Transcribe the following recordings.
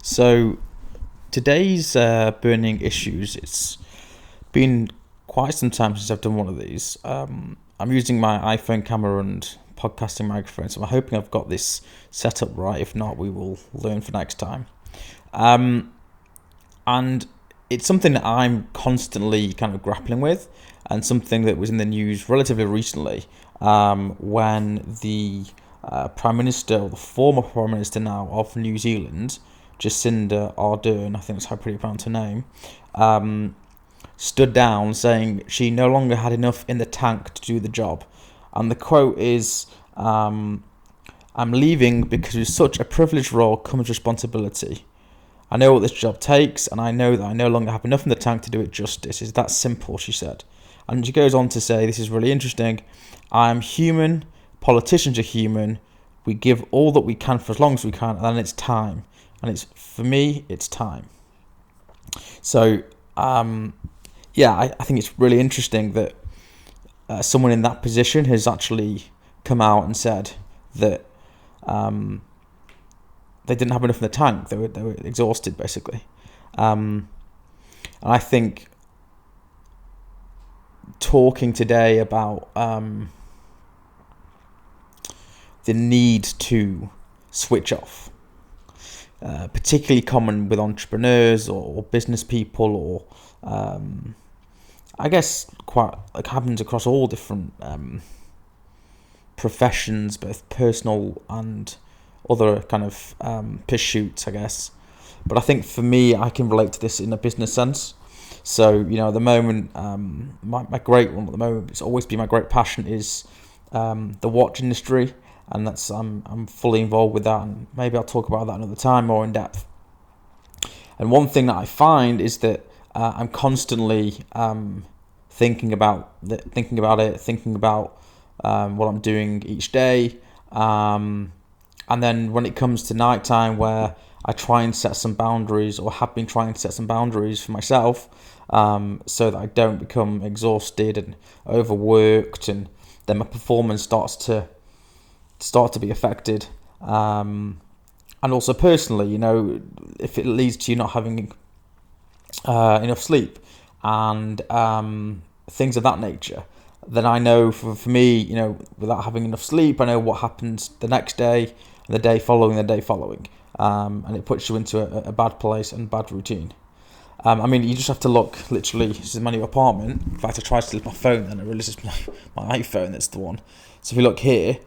So today's burning issues. It's been quite some time since I've done one of these. I'm using my iPhone camera and podcasting microphone, so I'm hoping I've got this set up right. If not, we will learn for next time. And it's something that I'm constantly kind of grappling with, and something that was in the news relatively recently when the Prime Minister, or the former Prime Minister now of New Zealand, Jacinda Ardern, I think that's how you pronounce her name, stood down saying she no longer had enough in the tank to do the job. And the quote is, I'm leaving because with such a privileged role comes responsibility. I know what this job takes, and I know that I no longer have enough in the tank to do it justice. It's that simple, she said. And she goes on to say, this is really interesting, I am human, politicians are human, we give all that we can for as long as we can, and then it's time. And for me, it's time. So, I think it's really interesting that someone in that position has actually come out and said that they didn't have enough in the tank. They were exhausted, basically. And I think talking today about the need to switch off, particularly common with entrepreneurs or business people, or I guess quite like happens across all different professions, both personal and other kind of pursuits, I guess. But I think for me, I can relate to this in a business sense. So, at the moment, my great one at the moment, it's always been my great passion, is the watch industry. And I'm fully involved with that, and maybe I'll talk about that another time more in depth. And one thing that I find is that I'm constantly thinking about what I'm doing each day, and then when it comes to night time, where I try and set some boundaries, or have been trying to set some boundaries for myself, so that I don't become exhausted and overworked, and then my performance starts to be affected, and also personally, if it leads to you not having enough sleep and things of that nature, then I know for me, without having enough sleep, I know what happens the next day, and the day following, and it puts you into a bad place and bad routine. You just have to look, literally, this is my new apartment. In fact, I tried to leave my phone, and I realised it's my iPhone that's the one. So if you look here,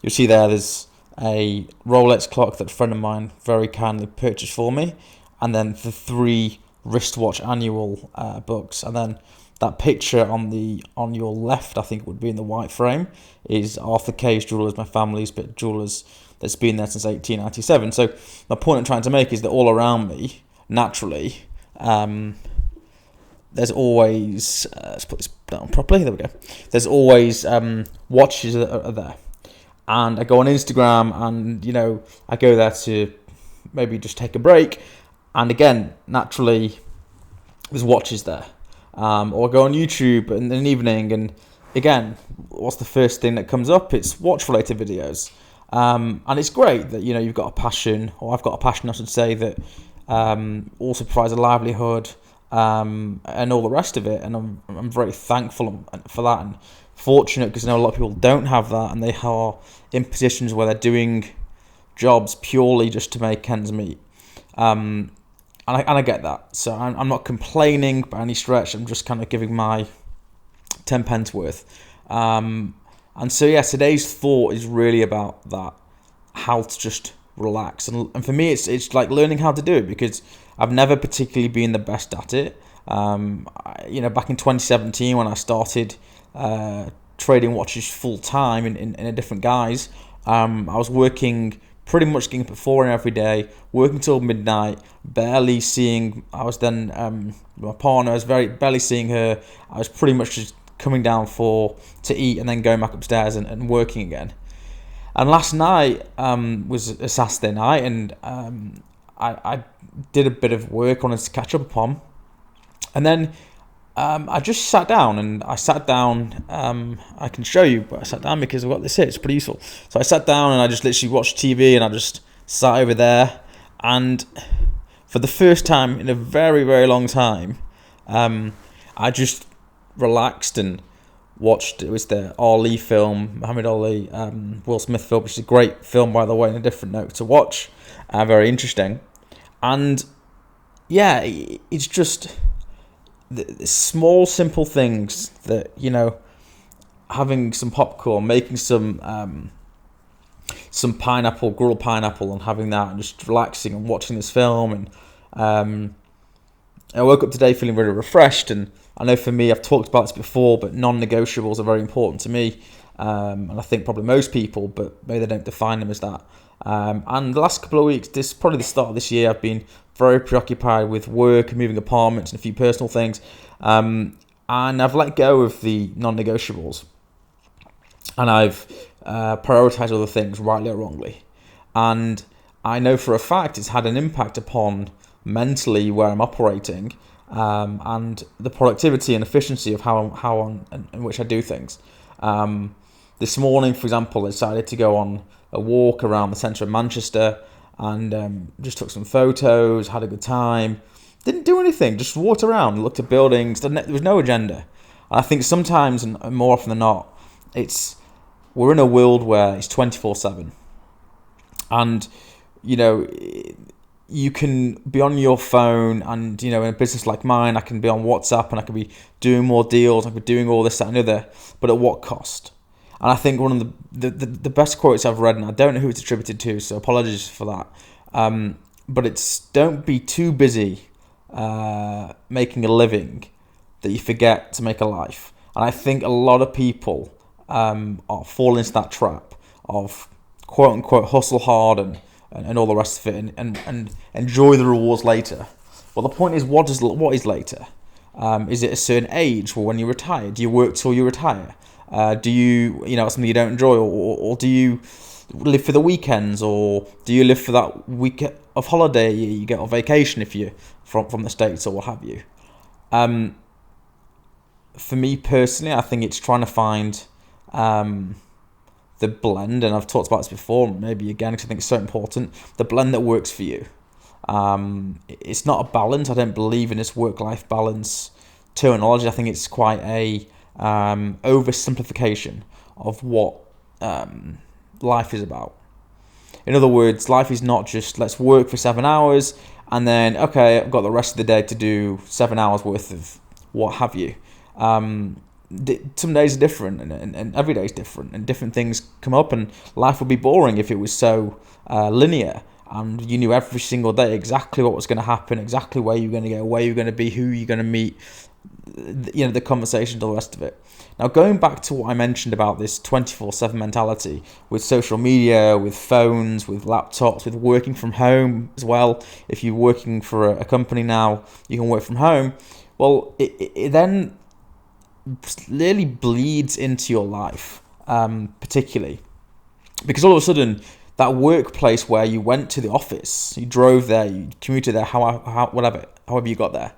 you'll see there's a Rolex clock that a friend of mine very kindly purchased for me, and then the 3 wristwatch annual books, and then that picture on your left, I think it would be in the white frame, is Arthur K's Jewellers, my family's bit jewellers that's been there since 1897. So my point I'm trying to make is that all around me, naturally, there's always, let's put this down properly, there we go, there's always watches that are there. And I go on Instagram, and I go there to maybe just take a break, and again, naturally, there's watches there. Or I go on YouTube in the evening, and again, what's the first thing that comes up? It's watch-related videos. And it's great that you've got a passion, or I've got a passion, I should say, that also provides a livelihood, and all the rest of it. And I'm very thankful for that, and fortunate, because I know a lot of people don't have that, and they are in positions where they're doing jobs purely just to make ends meet. And I get that. So I'm not complaining by any stretch. I'm just kind of giving my 10 pence worth. And so, today's thought is really about that, how to just relax. And for me, it's like learning how to do it, because I've never particularly been the best at it. Back in 2017, when I started trading watches full time in a different guise, I was working, pretty much getting up at 4 a.m. every day, working till midnight, barely seeing. I was then my partner. I was barely seeing her. I was pretty much just coming down to eat, and then going back upstairs and working again. And last night was a Saturday night, and I did a bit of work on it to catch up upon, and then I just sat down, I can show you, but I sat down because I've got this here, it's pretty useful. So I sat down, and I just literally watched TV, and I just sat over there, and for the first time in a very, very long time, I just relaxed and watched. It was the Ali film, Muhammad Ali, Will Smith film, which is a great film, by the way, on a different note to watch. Very interesting. And yeah, it's just the small, simple things that, having some popcorn, making some pineapple, grilled pineapple, and having that, and just relaxing and watching this film. And I woke up today feeling really refreshed. And I know for me, I've talked about this before, but non-negotiables are very important to me. And I think probably most people, but maybe they don't define them as that. And the last couple of weeks, this probably the start of this year, I've been very preoccupied with work and moving apartments and a few personal things. And I've let go of the non-negotiables. And I've prioritized other things, rightly or wrongly. And I know for a fact it's had an impact upon mentally where I'm operating, and the productivity and efficiency of how in which I do things. This morning, for example, I decided to go on a walk around the centre of Manchester and just took some photos, had a good time. Didn't do anything, just walked around, looked at buildings. There was no agenda. And I think sometimes, and more often than not, we're in a world where it's 24/7. And, you can be on your phone, and, in a business like mine, I can be on WhatsApp and I can be doing more deals, I can be doing all this, that and other, but at what cost? And I think one of the best quotes I've read, and I don't know who it's attributed to, so apologies for that, but it's, don't be too busy making a living that you forget to make a life. And I think a lot of people are falling into that trap of quote unquote hustle hard and all the rest of it, and enjoy the rewards later. Well, the point is, what is later? Is it a certain age? Well, when you retire, do you work till you retire? Do you, something you don't enjoy, or do you live for the weekends, or do you live for that week of holiday you get on vacation if you're from the States, or what have you? For me personally, I think it's trying to find the blend, and I've talked about this before, maybe again, because I think it's so important, the blend that works for you. It's not a balance. I don't believe in this work-life balance terminology. I think it's quite a oversimplification of what life is about. In other words, life is not just let's work for 7 hours and then, okay, I've got the rest of the day to do 7 hours worth of what have you. Some days are different, and every day is different, and different things come up, and life would be boring if it was so linear and you knew every single day exactly what was going to happen, exactly where you're going to go, where you're going to be, who you're going to meet, the conversations, all the rest of it. Now, going back to what I mentioned about this 24/7 mentality with social media, with phones, with laptops, with working from home as well. If you're working for a company now, you can work from home. Well, it then really bleeds into your life, particularly because all of a sudden that workplace where you went to the office, you drove there, you commuted there, however you got there,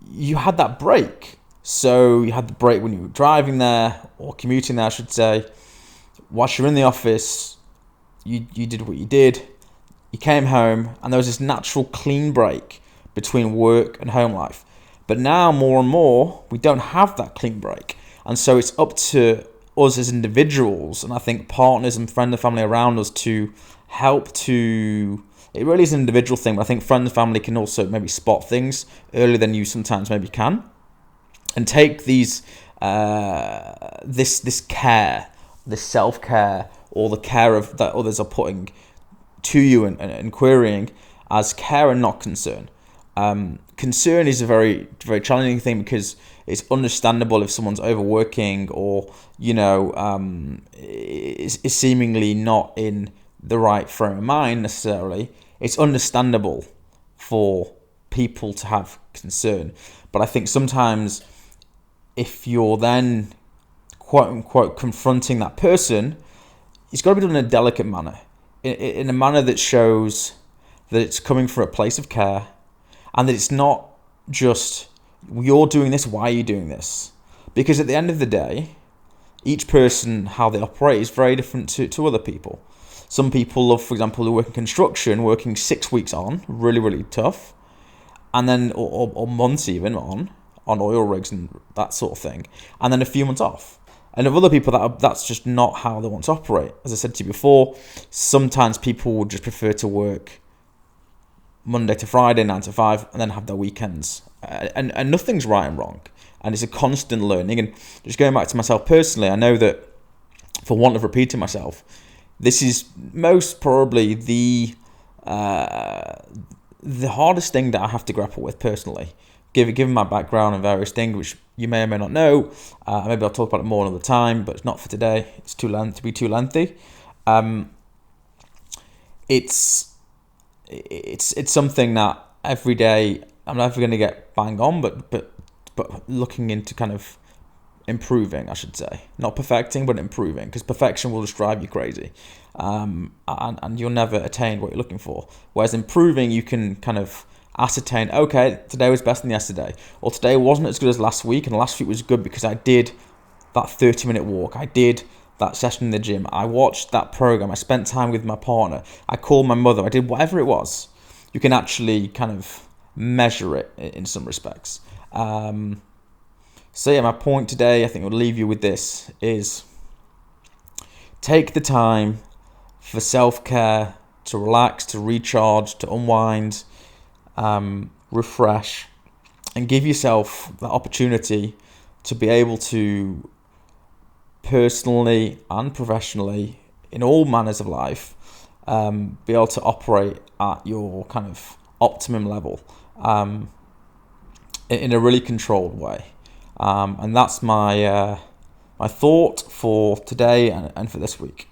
you had that break. So you had the break when you were driving there, or commuting there, I should say. Whilst you're in the office, you did what you did, you came home, and there was this natural clean break between work and home life. But now, more and more, we don't have that clean break. And so it's up to us as individuals, and I think partners and friends and family around us, to help to... It really is an individual thing, but I think friends and family can also maybe spot things earlier than you sometimes maybe can. And take these, this care, this self-care, or the care of that others are putting to you and querying as care and not concern. Concern is a very, very challenging thing, because it's understandable if someone's overworking or, is seemingly not in the right frame of mind necessarily. It's understandable for people to have concern. But I think sometimes if you're then quote unquote confronting that person, it's got to be done in a delicate manner, in a manner that shows that it's coming from a place of care, and that it's not just, you're doing this, why are you doing this? Because at the end of the day, each person, how they operate is very different to other people. Some people love, for example, who work in construction, working 6 weeks on, really, really tough, and then or months even on oil rigs and that sort of thing, and then a few months off. And of other people, that's just not how they want to operate. As I said to you before, sometimes people would just prefer to work Monday to Friday, 9 to 5, and then have their weekends. And nothing's right and wrong. And it's a constant learning. And just going back to myself personally, I know that, for want of repeating myself, this is most probably the hardest thing that I have to grapple with personally, given my background and various things, which you may or may not know. Maybe I'll talk about it more another time, but it's not for today. It's too lengthy. It's something that every day I'm never going to get bang on, but looking into kind of improving, I should say, not perfecting, but improving, because perfection will just drive you crazy, and you'll never attain what you're looking for. Whereas improving, you can kind of ascertain, okay, today was better than yesterday, or today wasn't as good as last week, and last week was good because I did that 30-minute walk, I did that session in the gym, I watched that program, I spent time with my partner, I called my mother, I did whatever it was. You can actually kind of measure it in some respects. So yeah, my point today, I think I'll leave you with this, is take the time for self-care, to relax, to recharge, to unwind, refresh, and give yourself the opportunity to be able to personally and professionally, in all manners of life, be able to operate at your kind of optimum level, in a really controlled way. And that's my thought for today and for this week.